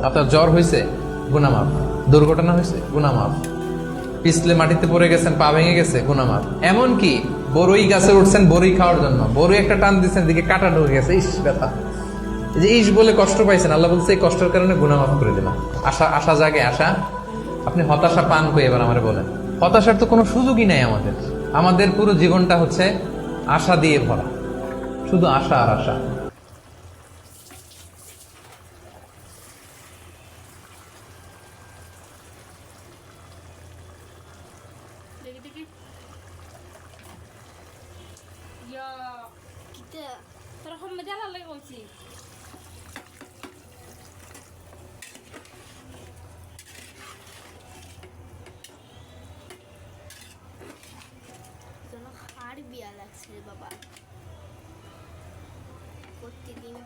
আপনার জ্বর হয়েছে, গুনাহ মাফ। দুর্ঘটনা হয়েছে, গুনাহ মাফ। পিছলে মাটিতে পড়ে গেছেন, পা ভেঙে গেছে, গুনাহ মাফ। এমনকি বড়ই গাছে উঠছেন বড়ই খাওয়ার জন্য, বড়ই একটা টান দিচ্ছেন, দিকে কাটা ঢুকে গেছে, ইস ব্যথা। এই যে ইস বলে কষ্ট পাইছেন, আল্লাহ বলছে এই কষ্টের কারণে গুনাহ মাফ করে দিলাম। আশা আশা জাগে, আশা। আপনি হতাশা পান কই এবার আমারে বলেন? হতাশার তো কোনো সুযোগই নাই আমাদের। আমাদের পুরো জীবনটা হচ্ছে আশা দিয়ে ভরা, শুধু আশা আর আশা। দেখি দেখি ইয়া কিতা তোরা কম জ্বালা লাগে বলছি যেন হাড় বিয়া লাগছে রে বাবা প্রত্যেকদিন